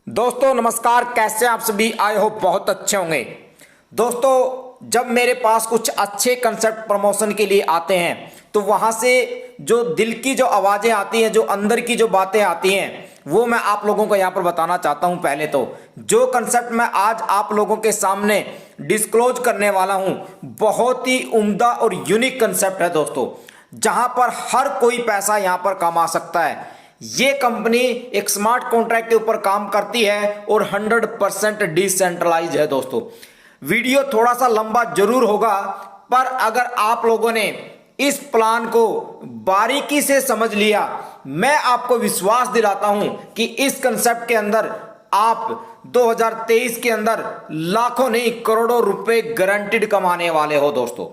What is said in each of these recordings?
दोस्तों नमस्कार, कैसे आप सभी? आई होप बहुत अच्छे होंगे। दोस्तों जब मेरे पास कुछ अच्छे कंसेप्ट प्रमोशन के लिए आते हैं तो वहाँ से जो दिल की जो आवाज़ें आती हैं, जो अंदर की जो बातें आती हैं, वो मैं आप लोगों को यहाँ पर बताना चाहता हूँ। पहले तो जो कंसेप्ट मैं आज आप लोगों के सामने डिस्क्लोज करने वाला हूँ बहुत ही उम्दा और यूनिक कंसेप्ट है दोस्तों, जहाँ पर हर कोई पैसा यहाँ पर कमा सकता है। ये कंपनी एक स्मार्ट कॉन्ट्रैक्ट के ऊपर काम करती है और 100% डिसेंट्रलाइज है दोस्तों। वीडियो थोड़ा सा लंबा जरूर होगा, पर अगर आप लोगों ने इस प्लान को बारीकी से समझ लिया, मैं आपको विश्वास दिलाता हूं कि इस कंसेप्ट के अंदर आप 2023 के अंदर लाखों नहीं करोड़ों रुपए गारंटीड कमाने वाले हो दोस्तों।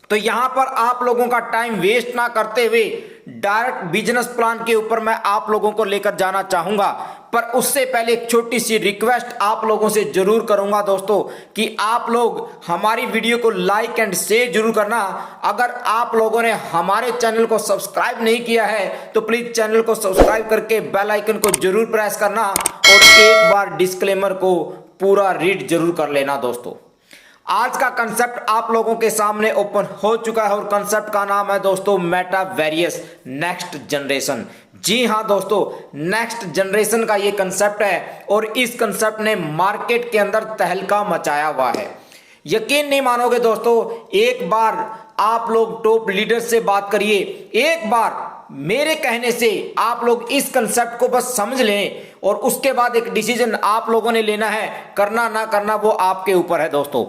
तो यहां पर आप लोगों का टाइम वेस्ट ना करते हुए डायरेक्ट बिजनेस प्लान के ऊपर मैं आप लोगों को लेकर जाना चाहूंगा। पर उससे पहले एक छोटी सी रिक्वेस्ट आप लोगों से जरूर करूंगा दोस्तों कि आप लोग हमारी वीडियो को लाइक एंड शेयर जरूर करना। अगर आप लोगों ने हमारे चैनल को सब्सक्राइब नहीं किया है तो प्लीज चैनल को सब्सक्राइब करके बेल आइकन को जरूर प्रेस करना और एक बार डिस्क्लेमर को पूरा रीड जरूर कर लेना दोस्तों। आज का कंसेप्ट आप लोगों के सामने ओपन हो चुका है और कंसेप्ट का नाम है दोस्तों मेटावर्स नेक्स्ट जनरेशन। जी हां दोस्तों, नेक्स्ट जनरेशन का ये कंसेप्ट है और इस कंसेप्ट ने मार्केट के अंदर तहलका मचाया हुआ है। यकीन नहीं मानोगे दोस्तों, एक बार आप लोग टॉप लीडर से बात करिए, एक बार मेरे कहने से आप लोग इस कंसेप्ट को बस समझ लें और उसके बाद एक डिसीजन आप लोगों ने लेना है। करना ना करना वो आपके ऊपर है दोस्तों।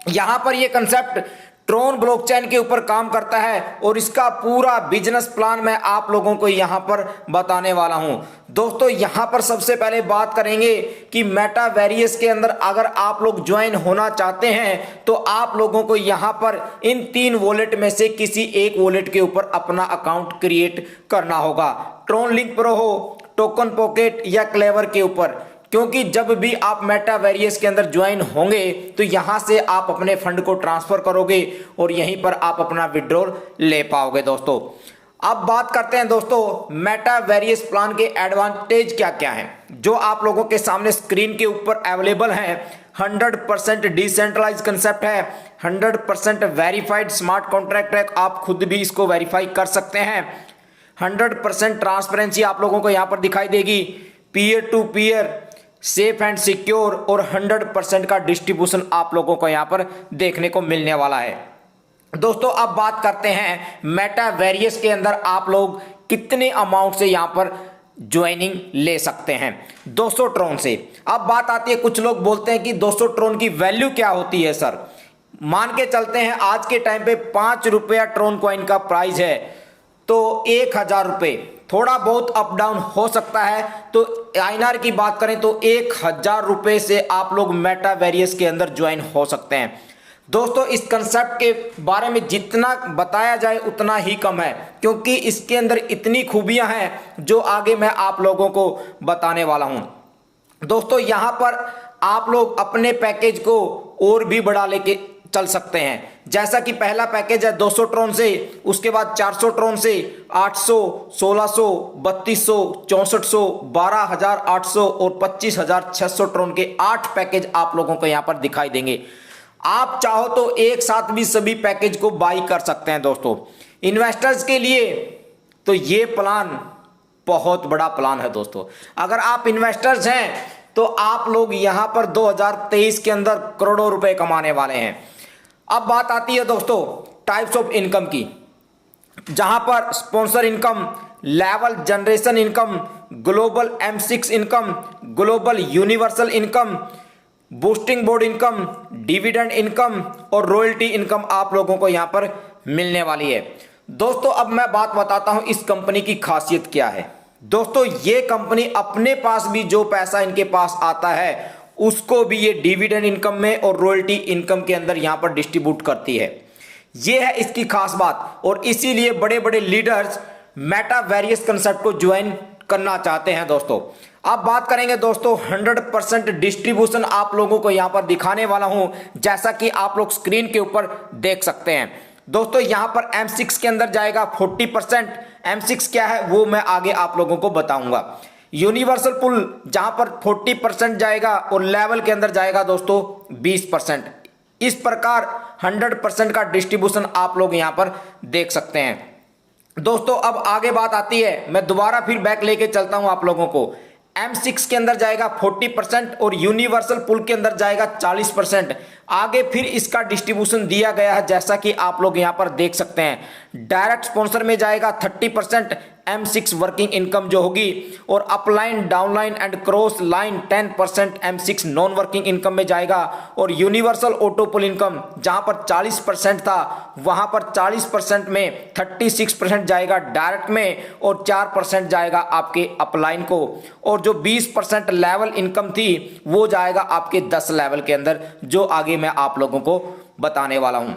यहां पर यह कंसेप्ट ट्रोन ब्लॉकचेन के ऊपर काम करता है और इसका पूरा बिजनेस प्लान मैं आप लोगों को यहां पर बताने वाला हूं दोस्तों। यहां पर सबसे पहले बात करेंगे कि मेटावर्स के अंदर अगर आप लोग ज्वाइन होना चाहते हैं तो आप लोगों को यहां पर इन 3 वॉलेट में से किसी एक वॉलेट के ऊपर अपना अकाउंट क्रिएट करना होगा। ट्रोन लिंक प्रो हो, टोकन पॉकेट या क्लेवर के ऊपर, क्योंकि जब भी आप मेटावर्स के अंदर ज्वाइन होंगे तो यहां से आप अपने फंड को ट्रांसफर करोगे और यहीं पर आप अपना विड्रॉल ले पाओगे दोस्तों। अब बात करते हैं दोस्तों मेटावर्स प्लान के एडवांटेज क्या क्या हैं जो आप लोगों के सामने स्क्रीन के ऊपर अवेलेबल हैं। 100% डिसेंट्रलाइज कंसेप्ट है, 100% वेरीफाइड स्मार्ट कॉन्ट्रैक्ट है, आप खुद भी इसको वेरीफाई कर सकते हैं। 100% ट्रांसपेरेंसी आप लोगों को यहां पर दिखाई देगी, peer to peer, safe and secure और 100% का डिस्ट्रीब्यूशन आप लोगों को यहां पर देखने को मिलने वाला है दोस्तों। अब बात करते हैं मेटावर्स के अंदर आप लोग कितने अमाउंट से यहां पर ज्वाइनिंग ले सकते हैं। 200 ट्रोन से। अब बात आती है, कुछ लोग बोलते हैं कि 200 ट्रोन की वैल्यू क्या होती है सर। मान के चलते हैं आज के टाइम पे 5 रुपया ट्रोन कॉइन का प्राइस है तो 1000 रुपये, थोड़ा बहुत अप डाउन हो सकता है। तो आईएनआर की बात करें तो 1000 रुपये से आप लोग मेटावर्स के अंदर ज्वाइन हो सकते हैं दोस्तों। इस कंसेप्ट के बारे में जितना बताया जाए उतना ही कम है, क्योंकि इसके अंदर इतनी खूबियां हैं जो आगे मैं आप लोगों को बताने वाला हूं दोस्तों। यहां पर आप लोग अपने पैकेज को और भी बढ़ा लेके चल सकते हैं। जैसा कि पहला पैकेज है 200 ट्रोन से, उसके बाद 400 ट्रोन से, 800, 1600, 3200, 6400, 12800 और 25600 ट्रोन के 8 पैकेज आप लोगों को यहां पर दिखाई देंगे। आप चाहो तो एक साथ भी सभी पैकेज को बाई कर सकते हैं दोस्तों। इन्वेस्टर्स के लिए तो ये प्लान बहुत बड़ा प्लान है दोस्तों। अगर आप इन्वेस्टर्स हैं तो आप लोग यहां पर 2023 के अंदर करोड़ों रुपए कमाने वाले हैं। अब बात आती है दोस्तों टाइप्स ऑफ इनकम की, जहां पर sponsor income, level generation income, global M6 income, global universal income, boosting board income, dividend income और रॉयल्टी इनकम आप लोगों को यहां पर मिलने वाली है दोस्तों। अब मैं बात बताता हूं इस कंपनी की खासियत क्या है दोस्तों। ये कंपनी अपने पास भी जो पैसा इनके पास आता है उसको भी ये डिविडेंड इनकम में और रॉयल्टी इनकम के अंदर यहां पर डिस्ट्रीब्यूट करती है। ये है इसकी खास बात और इसीलिए बड़े बड़े लीडर्स मेटावर्स कंसेप्ट को ज्वाइन करना चाहते हैं दोस्तों। अब बात करेंगे दोस्तों 100% डिस्ट्रीब्यूशन आप लोगों को यहां पर दिखाने वाला हूं, जैसा कि आप लोग स्क्रीन के ऊपर देख सकते हैं दोस्तों। यहां पर M6 के अंदर जाएगा 40%। M6 क्या है वो मैं आगे आप लोगों को बताऊंगा। यूनिवर्सल पुल जहां पर 40% जाएगा और लेवल के अंदर जाएगा दोस्तों 20%। इस प्रकार 100% का डिस्ट्रीब्यूशन आप लोग यहां पर देख सकते हैं। दोस्तों अब आगे बात आती है, मैं दोबारा फिर बैक लेके चलता हूं आप लोगों को। M6 के अंदर जाएगा 40% और यूनिवर्सल पुल के अंदर जाएगा 40%। आगे फिर इसका डिस्ट्रीब्यूशन दिया गया है जैसा कि आप लोग यहां पर देख सकते हैं। डायरेक्ट स्पॉन्सर में जाएगा 30% M6 वर्किंग इनकम जो होगी, और upline, downline and cross line 10% M6 non working income में जाएगा। और यूनिवर्सल ऑटो पुल इनकम जहां पर 40% था वहां पर 40% में 36% जाएगा डायरेक्ट में और 4% जाएगा आपके अपलाइन को, और जो 20% लेवल इनकम थी वो जाएगा आपके 10 लेवल के अंदर, जो आगे मैं आप लोगों को बताने वाला हूं।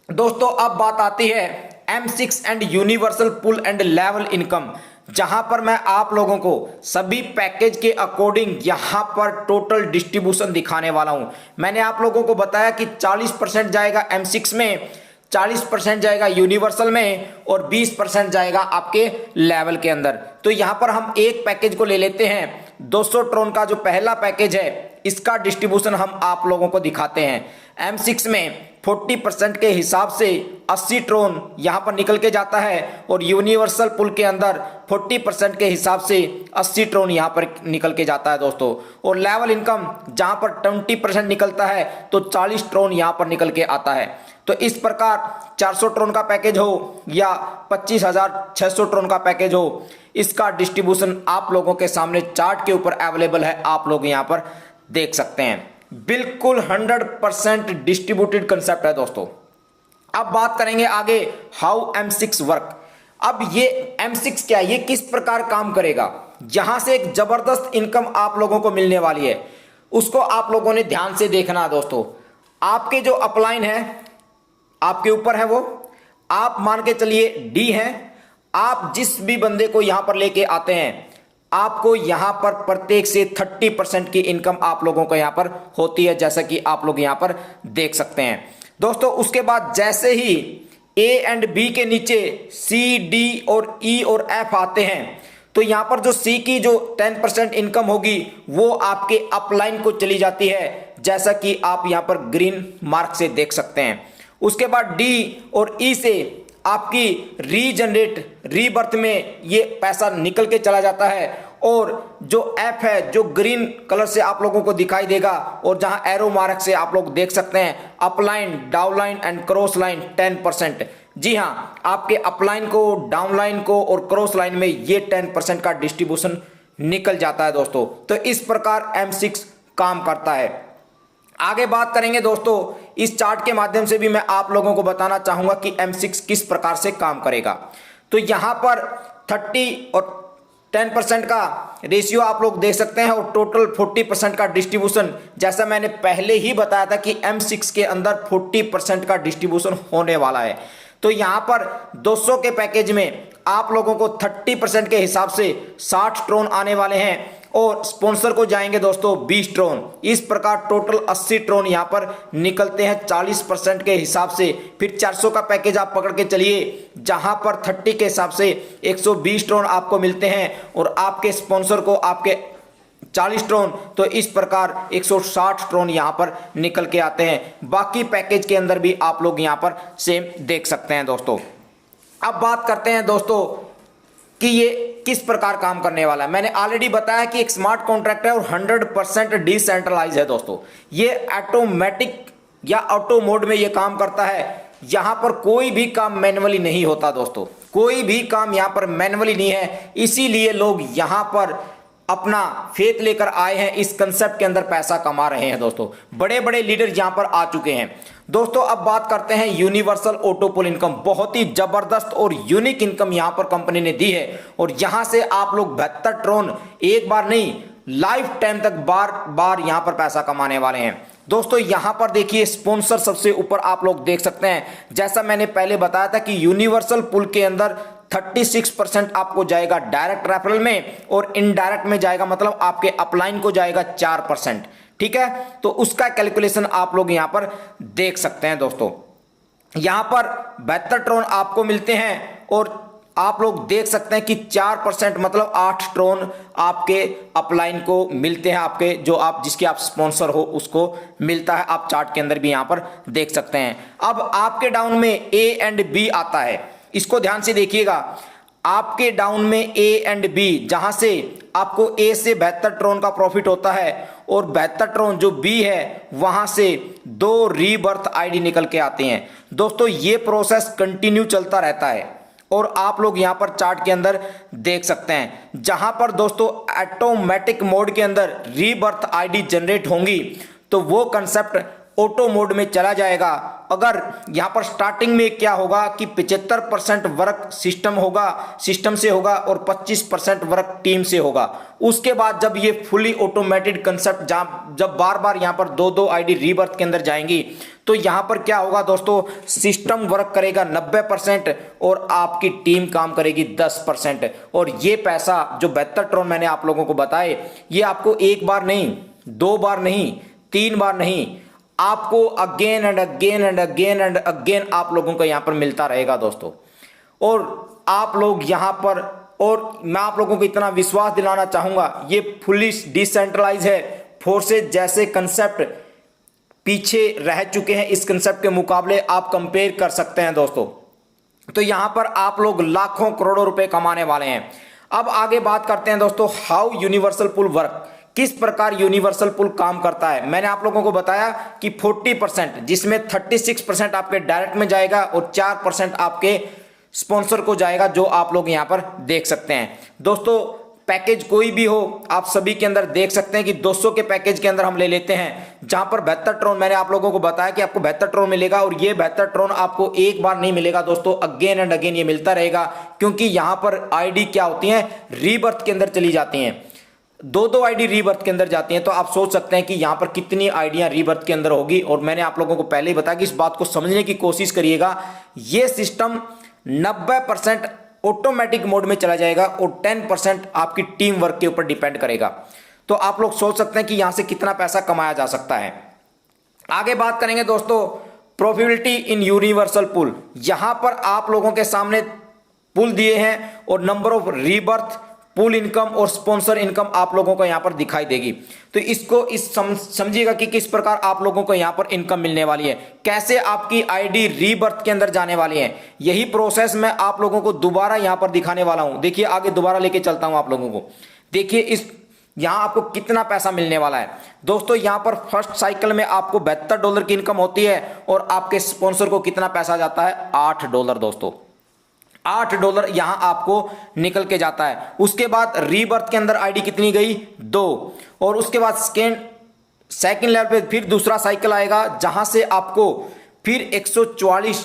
दोस्तों अब बात आती है M6 and universal pool and level income, जहां पर मैं आप लोगों को सभी पैकेज के अकॉर्डिंग यहां पर टोटल डिस्ट्रीब्यूशन दिखाने वाला हूं। मैंने आप लोगों को बताया कि 40% जाएगा M6 में, 40% जाएगा यूनिवर्सल में और 20% जाएगा आपके लेवल के अंदर। तो यहां पर हम एक पैकेज को ले लेते हैं। 200 ट्रोन का जो पहला पैकेज है इसका डिस्ट्रीब्यूशन हम आप लोगों को दिखाते हैं। M6 में 40% के हिसाब से 80 ट्रोन यहां पर निकल के जाता है, और यूनिवर्सल पुल के अंदर 40% के हिसाब से 80 ट्रोन यहां पर निकल के जाता है दोस्तों। और लेवल इनकम जहां पर 20% निकलता है तो 40 ट्रोन यहां पर निकल के आता है। तो इस प्रकार 400 ट्रोन का पैकेज हो या 25,600 ट्रोन का पैकेज हो, इसका डिस्ट्रीब्यूशन आप लोगों के सामने चार्ट के ऊपर अवेलेबल है, आप लोग यहां पर देख सकते हैं। बिल्कुल 100% डिस्ट्रीब्यूटेड कंसेप्ट है दोस्तों। अब बात करेंगे आगे हाउ M6 वर्क। अब ये M6 क्या है, ये किस प्रकार काम करेगा, जहां से एक जबरदस्त इनकम आप लोगों को मिलने वाली है, उसको आप लोगों ने ध्यान से देखना है दोस्तों। आपके जो अपलाइन है आपके ऊपर है, वो आप मान के चलिए D हैं। आप जिस भी बंदे को यहां पर लेके आते हैं आपको यहां पर प्रत्येक से 30% की इनकम आप लोगों को यहां पर होती है, जैसा कि आप लोग यहां पर देख सकते हैं दोस्तों। उसके बाद जैसे ही A एंड B के नीचे C, D और E और F आते हैं तो यहां पर जो C की जो 10% इनकम होगी वो आपके अपलाइन को चली जाती है, जैसा कि आप यहां पर ग्रीन मार्क से देख सकते हैं। उसके बाद D और E से आपकी रीबर्थ में ये पैसा निकल के चला जाता है, और जो F है जो ग्रीन कलर से आप लोगों को दिखाई देगा और जहां एरो मार्क से आप लोग देख सकते हैं upline, downline and cross line 10%। जी हां, आपके अपलाइन को, डाउनलाइन को और क्रॉस लाइन में ये 10% का डिस्ट्रीब्यूशन निकल जाता है दोस्तों। तो इस प्रकार M6 काम करता है। आगे बात करेंगे दोस्तों, इस चार्ट के माध्यम से भी मैं आप लोगों को बताना चाहूंगा कि M6 किस प्रकार से काम करेगा। तो यहां पर 30 और 10% का रेशियो आप लोग देख सकते हैं, और टोटल 40% का डिस्ट्रीब्यूशन, जैसा मैंने पहले ही बताया था कि M6 के अंदर 40% का डिस्ट्रीब्यूशन होने वाला है। तो यहां पर 200 के पैकेज में आप लोगों को 30% के हिसाब से 60 ट्रोन आने वाले हैं, और स्पॉन्सर को जाएंगे दोस्तों 20 ट्रोन। इस प्रकार टोटल 80 ट्रोन यहां पर निकलते हैं 40% के हिसाब से। फिर 400 का पैकेज आप पकड़ के चलिए, जहां पर 30 के हिसाब से 120 ट्रोन आपको मिलते हैं, और आपके स्पॉन्सर को आपके 40 ट्रोन, तो इस प्रकार 160 ट्रोन यहां पर निकल के आते हैं। बाकी पैकेज के अंदर भी आप लोग यहां पर सेम देख सकते हैं दोस्तों। अब बात करते हैं दोस्तों कि ये किस प्रकार काम करने वाला है। मैंने ऑलरेडी बताया कि एक स्मार्ट कॉन्ट्रैक्ट है और 100% डिसेंट्रलाइज है दोस्तों। ये ऑटोमेटिक या ऑटो मोड में ये काम करता है। यहां पर कोई भी काम मैन्युअली नहीं होता दोस्तों, कोई भी काम यहां पर मैन्युअली नहीं है। इसीलिए लोग यहां पर अपना फेथ लेकर आए हैं, इस कंसेप्ट के अंदर पैसा कमा रहे हैं दोस्तों। बड़े बड़े लीडर यहां पर आ चुके हैं दोस्तों। अब बात करते हैं यूनिवर्सल ऑटो पुल इनकम। बहुत ही जबरदस्त और यूनिक इनकम यहां पर कंपनी ने दी है, और यहां से आप लोग 72 ट्रोन एक बार नहीं, लाइफ टाइम तक बार बार यहां पर पैसा कमाने वाले हैं दोस्तों। यहां पर देखिए स्पॉन्सर सबसे ऊपर आप लोग देख सकते हैं। जैसा मैंने पहले बताया था कि यूनिवर्सल पुल के अंदर 36% आपको जाएगा डायरेक्ट रेफरल में, और इनडायरेक्ट में जाएगा मतलब आपके अपलाइन को जाएगा 4%। ठीक है, तो उसका कैलकुलेशन आप लोग यहां पर देख सकते हैं दोस्तों। यहां पर 72 ट्रोन आपको मिलते हैं, और आप लोग देख सकते हैं कि 4% मतलब 8 ट्रोन आपके अपलाइन को मिलते हैं, आपके जो आप जिसके आप स्पॉन्सर हो उसको मिलता है। आप चार्ट के अंदर भी यहां पर देख सकते हैं। अब आपके डाउन में ए एंड बी आता है, इसको ध्यान से देखिएगा। आपके डाउन में ए एंड बी, जहां से आपको ए से 72 ट्रोन का प्रॉफिट होता है और 72 ट्रोन जो बी है वहां से 2 रीबर्थ आईडी निकल के आते हैं। दोस्तों ये प्रोसेस कंटिन्यू चलता रहता है और आप लोग यहां पर चार्ट के अंदर देख सकते हैं, जहां पर दोस्तों ऑटोमेटिक मोड के अंदर रीबर्थ आईडी जनरेट होंगी तो वो कंसेप्ट ऑटो मोड में चला जाएगा। अगर यहां पर स्टार्टिंग में क्या होगा कि 75% वर्क सिस्टम से होगा और 25% वर्क टीम से होगा। उसके बाद जब ये फुली ऑटोमेटेड कंसेप्ट जब बार बार यहां पर 2-2 आईडी रीबर्थ के अंदर जाएंगी तो यहां पर क्या होगा दोस्तों, सिस्टम वर्क करेगा 90% और आपकी टीम काम करेगी 10%। और ये पैसा जो 72 ट्रोन मैंने आप लोगों को बताए, ये आपको एक बार नहीं, 2 बार नहीं, 3 बार नहीं, आपको again and again and again and again आप लोगों को यहां पर मिलता रहेगा दोस्तों। और आप लोग यहां पर, और मैं आप लोगों को इतना विश्वास दिलाना चाहूंगा, ये फुली डिसेंट्रलाइज है। फोर्सेज जैसे कंसेप्ट पीछे रह चुके हैं, इस कंसेप्ट के मुकाबले आप कंपेयर कर सकते हैं दोस्तों। तो यहां पर आप लोग लाखों करोड़ों रुपए कमाने वाले हैं। अब आगे बात करते हैं दोस्तों, हाउ यूनिवर्सल पूल वर्क, किस प्रकार यूनिवर्सल पूल काम करता है। मैंने आप लोगों को बताया कि 40%, जिसमें 36% आपके डायरेक्ट में जाएगा और 4% आपके स्पॉन्सर को जाएगा, जो आप लोग यहां पर देख सकते हैं। दोस्तों पैकेज कोई भी हो, आप सभी के अंदर देख सकते हैं कि 200 के पैकेज के अंदर हम ले लेते हैं, जहां पर 72 ट्रोन मैंने आप लोगों को बताया कि आपको 72 ट्रोन मिलेगा। और ये 72 ट्रोन आपको एक बार नहीं मिलेगा दोस्तों, अगेन एंड अगेन ये मिलता रहेगा, क्योंकि यहां पर आईडी क्या होती है, रीबर्थ के अंदर चली जाती हैं। 2-2 आईडी रीबर्थ के अंदर जाती हैं। तो आप सोच सकते हैं कि यहां पर कितनी आईडियां रीबर्थ के अंदर होगी। और मैंने आप लोगों को पहले ही बताया कि इस बात को समझने की कोशिश करिएगा। यह सिस्टम 90% ऑटोमेटिक मोड में चला जाएगा और 10% आपकी टीम वर्क के ऊपर डिपेंड करेगा। तो आप लोग सोच सकते हैं कि यहां से कितना पैसा कमाया जा सकता है। आगे बात करेंगे दोस्तों, प्रॉफिटेबिलिटी इन यूनिवर्सल पूल। यहां पर आप लोगों के सामने पूल दिए हैं और number of rebirth, pool income और स्पॉन्सर इनकम आप लोगों को यहां पर दिखाई देगी। तो इसको समझिएगा कि किस प्रकार आप लोगों को यहां पर इनकम मिलने वाली है, कैसे आपकी आईडी रीबर्थ के अंदर जाने वाली है। यही प्रोसेस मैं आप लोगों को दोबारा यहां पर दिखाने वाला हूं। देखिए आगे दोबारा लेके चलता हूं आप लोगों को। देखिए इस यहां आपको कितना पैसा मिलने वाला है दोस्तों। यहां पर फर्स्ट साइकिल में आपको $72 की इनकम होती है और आपके स्पॉन्सर को कितना पैसा जाता है, $8 दोस्तों। $8 यहां आपको निकल के जाता है। उसके बाद रीबर्थ के अंदर आईडी कितनी गई, 2। और उसके बाद सेकेंड लेवल पे फिर दूसरा साइकिल आएगा, जहां से आपको फिर 144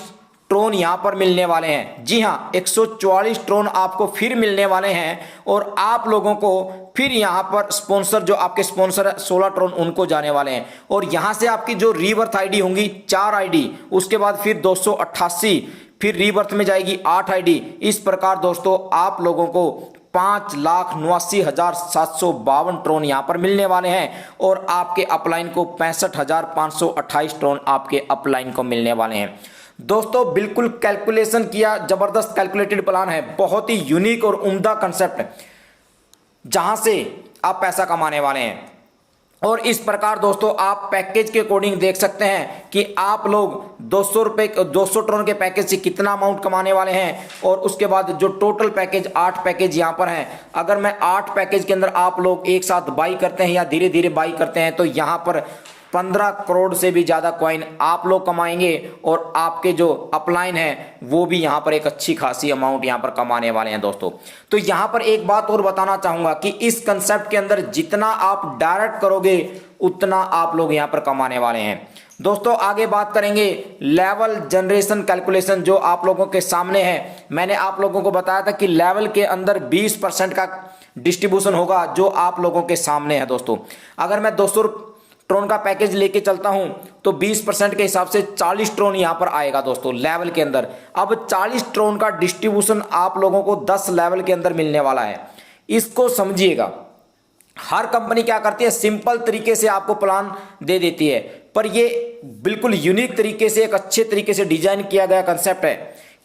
ट्रोन यहां पर मिलने वाले हैं। जी हां, 144 ट्रोन आपको फिर मिलने वाले हैं और आप लोगों को फिर यहां पर स्पॉन्सर, जो आपके स्पॉन्सर है 16 ट्रोन, उनको जाने वाले हैं। और यहां से आपकी जो रीबर्थ आईडी होंगी 4 आईडी, उसके बाद फिर 288, फिर रीबर्थ में जाएगी 8 आईडी। इस प्रकार दोस्तों आप लोगों को 5,89,752 ट्रोन यहां पर मिलने वाले हैं और आपके अपलाइन को 65,528 ट्रोन आपके अपलाइन को मिलने वाले हैं। दोस्तों बिल्कुल कैलकुलेशन किया, जबरदस्त कैलकुलेटेड प्लान है, बहुत ही यूनिक और उम्दा कंसेप्ट जहां से आप पैसा कमाने वाले हैं। और इस प्रकार दोस्तों आप पैकेज के अकॉर्डिंग देख सकते हैं कि आप लोग 200 ट्रोन के पैकेज से कितना अमाउंट कमाने वाले हैं। और उसके बाद जो टोटल पैकेज 8 पैकेज यहां पर हैं, अगर मैं 8 पैकेज के अंदर आप लोग एक साथ बाई करते हैं या धीरे धीरे बाई करते हैं तो यहां पर 15 करोड़ से भी ज़्यादा कॉइन आप लोग कमाएंगे और आपके जो अपलाइन है वो भी यहाँ पर एक अच्छी खासी अमाउंट यहाँ पर कमाने वाले हैं दोस्तों। तो यहाँ पर एक बात और बताना चाहूँगा कि इस कंसेप्ट के अंदर जितना आप डायरेक्ट करोगे उतना आप लोग यहाँ पर कमाने वाले हैं दोस्तों। आगे बात करेंगे लेवल जनरेशन कैलकुलेशन, जो आप लोगों के सामने है। मैंने आप लोगों को बताया था कि लेवल के अंदर 20% का डिस्ट्रीब्यूशन होगा, जो आप लोगों के सामने है दोस्तों। अगर मैं 200 ट्रोन का पैकेज लेके चलता हूं तो 20% के हिसाब से 40 ट्रोन यहां पर आएगा दोस्तों लेवल के अंदर। अब 40 ट्रोन का डिस्ट्रीब्यूशन आप लोगों को 10 लेवल के अंदर मिलने वाला है। इसको समझिएगा, हर कंपनी क्या करती है, सिंपल तरीके से आपको प्लान दे देती है, पर ये बिल्कुल यूनिक तरीके से, एक अच्छे तरीके से डिजाइन किया गया कंसेप्ट है,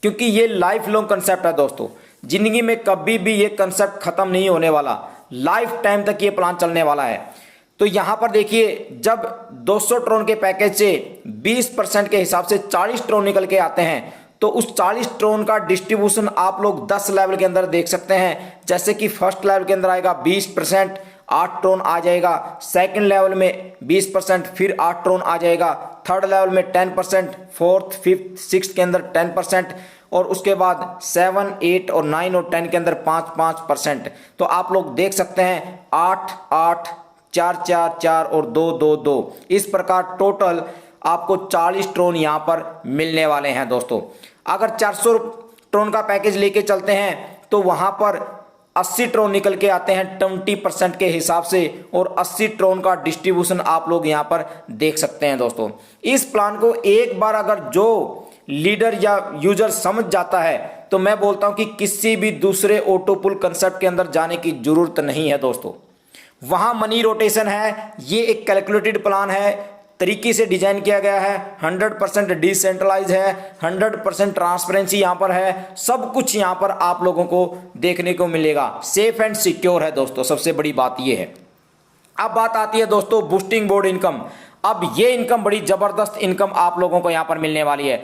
क्योंकि ये लाइफ लॉन्ग कंसेप्ट है दोस्तों। जिंदगी में कभी भी ये कंसेप्ट खत्म नहीं होने वाला, लाइफ टाइम तक ये प्लान चलने वाला है। तो यहाँ पर देखिए, जब 200 ट्रोन के पैकेज से 20% के हिसाब से 40 ट्रोन निकल के आते हैं, तो उस 40 ट्रोन का डिस्ट्रीब्यूशन आप लोग 10 लेवल के अंदर देख सकते हैं। जैसे कि फर्स्ट लेवल के अंदर आएगा 20%, 8 ट्रोन आ जाएगा। सेकंड लेवल में 20%, फिर 8 ट्रोन आ जाएगा। थर्ड लेवल में 10%, फोर्थ, फिफ्थ, सिक्स के अंदर 10%, और उसके बाद 7, 8 और 9 और 10 के अंदर 5-5%। तो आप लोग देख सकते हैं 8, 8, 4, 4, 4 और 2, 2, 2, इस प्रकार टोटल आपको 40 ट्रोन यहाँ पर मिलने वाले हैं दोस्तों। अगर 400 ट्रोन का पैकेज लेके चलते हैं तो वहाँ पर 80 ट्रोन निकल के आते हैं 20% के हिसाब से, और 80 ट्रोन का डिस्ट्रीब्यूशन आप लोग यहाँ पर देख सकते हैं दोस्तों। इस प्लान को एक बार अगर जो लीडर या यूजर समझ जाता है तो मैं बोलता हूँ कि किसी भी दूसरे ऑटो पुल कंसेप्ट के अंदर जाने की जरूरत नहीं है दोस्तों। वहाँ मनी रोटेशन है, ये एक कैलकुलेटेड प्लान है, तरीके से डिजाइन किया गया है, 100% डिसेंट्रलाइज है, 100% ट्रांसपेरेंसी यहाँ पर है, सब कुछ यहाँ पर आप लोगों को देखने को मिलेगा। सेफ एंड सिक्योर है दोस्तों, सबसे बड़ी बात ये है। अब बात आती है दोस्तों बूस्टिंग बोर्ड इनकम। अब ये इनकम बड़ी जबरदस्त इनकम आप लोगों को यहाँ पर मिलने वाली है।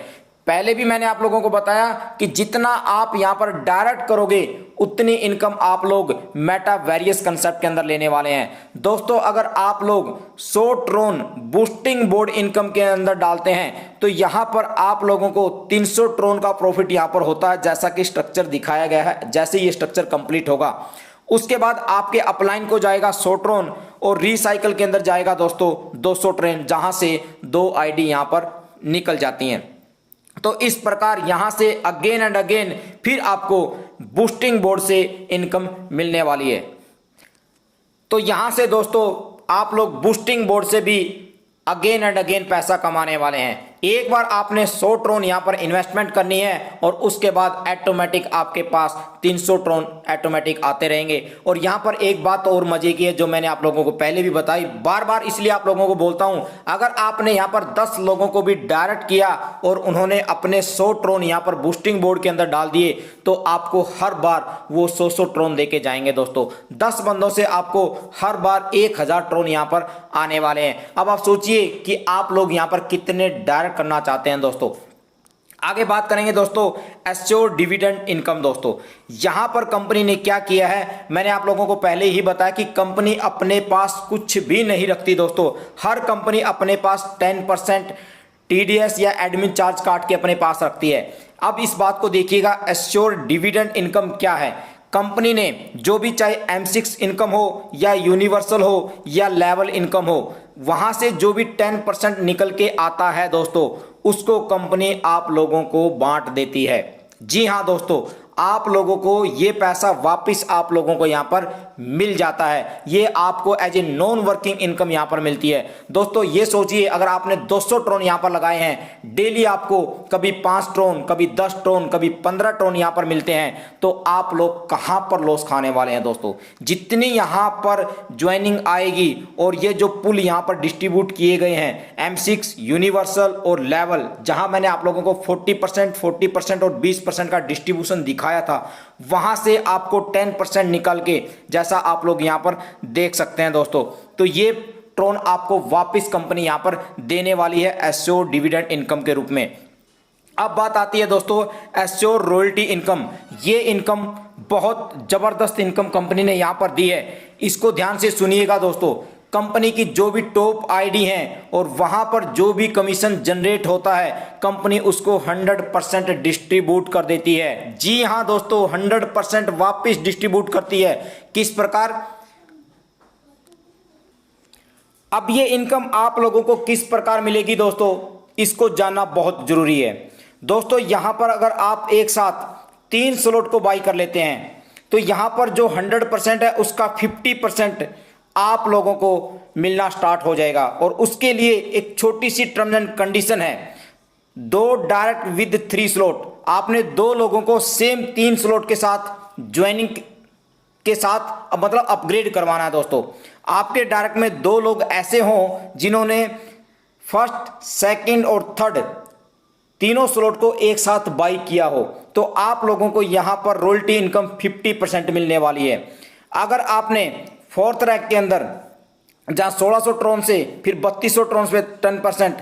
पहले भी मैंने आप लोगों को बताया कि जितना आप यहाँ पर डायरेक्ट करोगे उतनी इनकम आप लोग मेटा वेरियस कंसेप्ट के अंदर लेने वाले हैं दोस्तों। अगर आप लोग 100 ट्रोन बूस्टिंग बोर्ड इनकम के अंदर डालते हैं तो यहाँ पर आप लोगों को 300 ट्रोन का प्रॉफिट यहाँ पर होता है, जैसा कि स्ट्रक्चर दिखाया गया है। जैसे ये स्ट्रक्चर कंप्लीट होगा उसके बाद आपके अपलाइन को जाएगा 100 ट्रोन, और रिसाइकल के अंदर जाएगा दोस्तों 200 ट्रेन, जहां से 2 आईडी यहां पर निकल जाती हैं। तो इस प्रकार यहां से अगेन एंड अगेन फिर आपको बूस्टिंग बोर्ड से इनकम मिलने वाली है। तो यहां से दोस्तों आप लोग बूस्टिंग बोर्ड से भी अगेन एंड अगेन पैसा कमाने वाले हैं। एक बार आपने 100 ट्रोन यहां पर इन्वेस्टमेंट करनी है और उसके बाद ऑटोमेटिक आपके पास 300 ट्रोन ऑटोमेटिक आते रहेंगे। और यहां पर एक बात और मजे की है जो मैंने आप लोगों को पहले भी बताई, बार बार इसलिए आप लोगों को बोलता हूं, अगर आपने यहां पर 10 लोगों को भी डायरेक्ट किया और उन्होंने अपने 100 ट्रोन यहां पर बूस्टिंग बोर्ड के अंदर डाल दिए तो आपको हर बार वो 100 ट्रोन देके जाएंगे दोस्तों। 10 बंदों से आपको हर बार 1000 ट्रोन यहां पर आने वाले हैं। अब आप सोचिए कि आप लोग यहां पर कितने डायरेक्ट करना चाहते हैं दोस्तों। आगे बात करेंगे दोस्तों एश्योर्ड डिविडेंड इनकम। दोस्तों यहां पर कंपनी ने क्या किया है, मैंने आप लोगों को पहले ही बताया कि कंपनी अपने पास कुछ भी नहीं रखती दोस्तों। हर कंपनी अपने पास 10% टीडीएस या एडमिन चार्ज काट के अपने पास रखती है। अब इस बात को देखिएगा, एश्योर्ड डिविडेंड इनकम क्या है। कंपनी ने जो भी, चाहे M6 इनकम हो या यूनिवर्सल हो या लेवल इनकम हो, वहां से जो भी 10% निकल के आता है दोस्तों उसको कंपनी आप लोगों को बांट देती है। जी हां दोस्तों, आप लोगों को ये पैसा वापस आप लोगों को यहां पर मिल जाता है। ये आपको as a non working income यहां पर मिलती है दोस्तों। ये सोचिए अगर आपने 200 ट्रोन यहां पर लगाए हैं, डेली आपको कभी 5 ट्रोन, कभी 10 ट्रोन, कभी 15 ट्रोन यहां पर मिलते हैं, तो आप लोग कहां पर लॉस खाने वाले हैं दोस्तों। जितनी यहां पर ज्वाइनिंग आएगी और ये जो पुल यहां पर डिस्ट्रीब्यूट किए गए हैं M6, यूनिवर्सल और लेवल, जहां मैंने आप लोगों को 40% और 20% का डिस्ट्रीब्यूशन दिखाया था, वहां से आपको 10% निकल के, जैसा आप लोग यहां पर देख सकते हैं दोस्तों, तो ये ट्रोन आपको वापस कंपनी यहां पर देने वाली है एश्योर्ड डिविडेंड इनकम के रूप में। अब बात आती है दोस्तों एश्योर्ड रॉयल्टी इनकम। ये इनकम बहुत जबरदस्त इनकम कंपनी ने यहां पर दी है। इसको ध्यान से सुनिएगा दोस्तों। कंपनी की जो भी टॉप आईडी हैं और वहां पर जो भी कमीशन जनरेट होता है, कंपनी उसको 100% डिस्ट्रीब्यूट कर देती है। जी हां दोस्तों, 100% वापस डिस्ट्रीब्यूट करती है। किस प्रकार? अब ये इनकम आप लोगों को किस प्रकार मिलेगी दोस्तों, इसको जानना बहुत जरूरी है दोस्तों। यहां पर अगर आप एक साथ 3 स्लॉट को बाई कर लेते हैं तो यहां पर जो 100% है उसका 50% आप लोगों को मिलना स्टार्ट हो जाएगा। और उसके लिए एक छोटी सी टर्म्स एंड कंडीशन है, 2 डायरेक्ट विद 3 स्लॉट। आपने 2 लोगों को सेम 3 स्लॉट के साथ ज्वाइनिंग के साथ मतलब अपग्रेड करवाना है दोस्तों। आपके डायरेक्ट में 2 लोग ऐसे हों जिन्होंने फर्स्ट, सेकंड और थर्ड तीनों स्लॉट को एक साथ बाई किया हो, तो आप लोगों को यहाँ पर रॉयल्टी इनकम 50% मिलने वाली है। अगर आपने 4th रैंक के अंदर जहाँ 1600 ट्रॉन से फिर 3200 ट्रॉन पे 10%,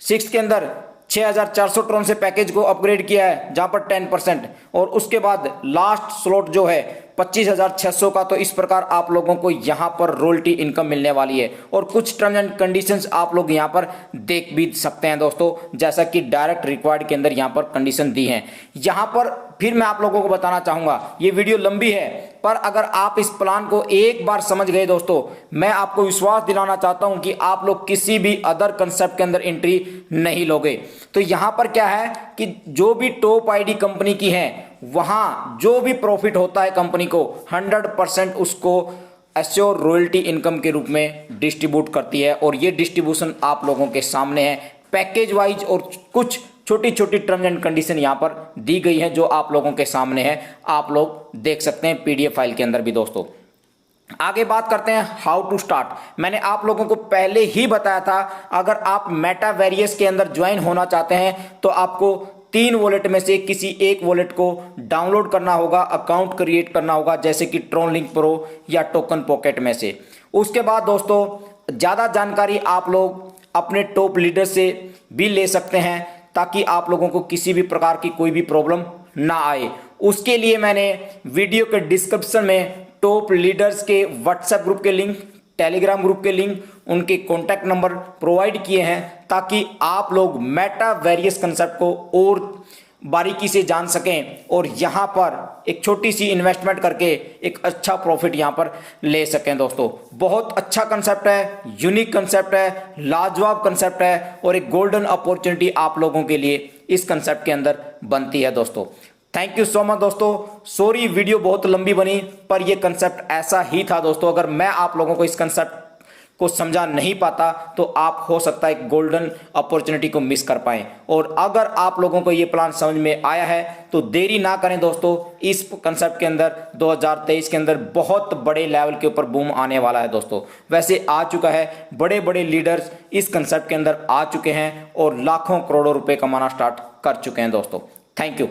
6th के अंदर 6400 ट्रॉन से पैकेज को अपग्रेड किया है जहाँ पर 10%, और उसके बाद लास्ट स्लॉट जो है 25,600 का। तो इस प्रकार आप लोगों को यहाँ पर रॉयल्टी इनकम मिलने वाली है। और कुछ टर्म्स एंड कंडीशंस आप लोग यहाँ पर देख भी सकते हैं दोस्तों, जैसा कि डायरेक्ट रिक्वायर्ड के अंदर यहाँ पर कंडीशन दी है। यहाँ पर फिर मैं आप लोगों को बताना चाहूँगा, ये वीडियो लंबी है पर अगर आप इस प्लान को एक बार समझ गए दोस्तों, मैं आपको विश्वास दिलाना चाहता हूँ कि आप लोग किसी भी अदर कंसेप्ट के अंदर एंट्री नहीं लोगे। तो यहाँ पर क्या है कि जो भी टॉप आईडी कंपनी की है, वहाँ जो भी प्रॉफिट होता है कंपनी को 100% उसको एश्योर रॉयल्टी इनकम के रूप में डिस्ट्रीब्यूट करती है। और ये डिस्ट्रीब्यूशन आप लोगों के सामने है पैकेज वाइज, और कुछ छोटी छोटी टर्म्स एंड कंडीशन यहाँ पर दी गई है जो आप लोगों के सामने है, आप लोग देख सकते हैं पीडीएफ फाइल के अंदर भी। दोस्तों आगे बात करते हैं हाउ टू स्टार्ट। मैंने आप लोगों को पहले ही बताया था, अगर आप मेटावेरियस के अंदर ज्वाइन होना चाहते हैं तो आपको 3 वॉलेट में से किसी एक वॉलेट को डाउनलोड करना होगा, अकाउंट क्रिएट करना होगा, जैसे कि ट्रॉन लिंक प्रो या टोकन पॉकेट में से। उसके बाद दोस्तों ज़्यादा जानकारी आप लोग अपने टॉप लीडर से भी ले सकते हैं, ताकि आप लोगों को किसी भी प्रकार की कोई भी प्रॉब्लम ना आए। उसके लिए मैंने वीडियो के डिस्क्रिप्शन में टॉप लीडर्स के व्हाट्सएप ग्रुप के लिंक, टेलीग्राम ग्रुप के लिंक, उनके कॉन्टैक्ट नंबर प्रोवाइड किए हैं, ताकि आप लोग मेटावेरियस कंसेप्ट को और बारीकी से जान सकें और यहाँ पर एक छोटी सी इन्वेस्टमेंट करके एक अच्छा प्रॉफिट यहाँ पर ले सकें। दोस्तों बहुत अच्छा कंसेप्ट है, यूनिक कंसेप्ट है, लाजवाब कंसेप्ट है, और एक गोल्डन अपॉर्चुनिटी आप लोगों के लिए इस कंसेप्ट के अंदर बनती है। दोस्तों थैंक यू सो मच दोस्तों। सॉरी वीडियो बहुत लंबी बनी, पर यह कंसेप्ट ऐसा ही था दोस्तों। अगर मैं आप लोगों को इस कंसेप्ट को समझा नहीं पाता तो आप हो सकता है गोल्डन अपॉर्चुनिटी को मिस कर पाएं। और अगर आप लोगों को ये प्लान समझ में आया है तो देरी ना करें दोस्तों, इस कंसेप्ट के अंदर 2023 के अंदर बहुत बड़े लेवल के ऊपर बूम आने वाला है दोस्तों। वैसे आ चुका है, बड़े बड़े लीडर्स इस कंसेप्ट के अंदर आ चुके हैं और लाखों करोड़ों रुपए कमाना स्टार्ट कर चुके हैं दोस्तों। Thank you.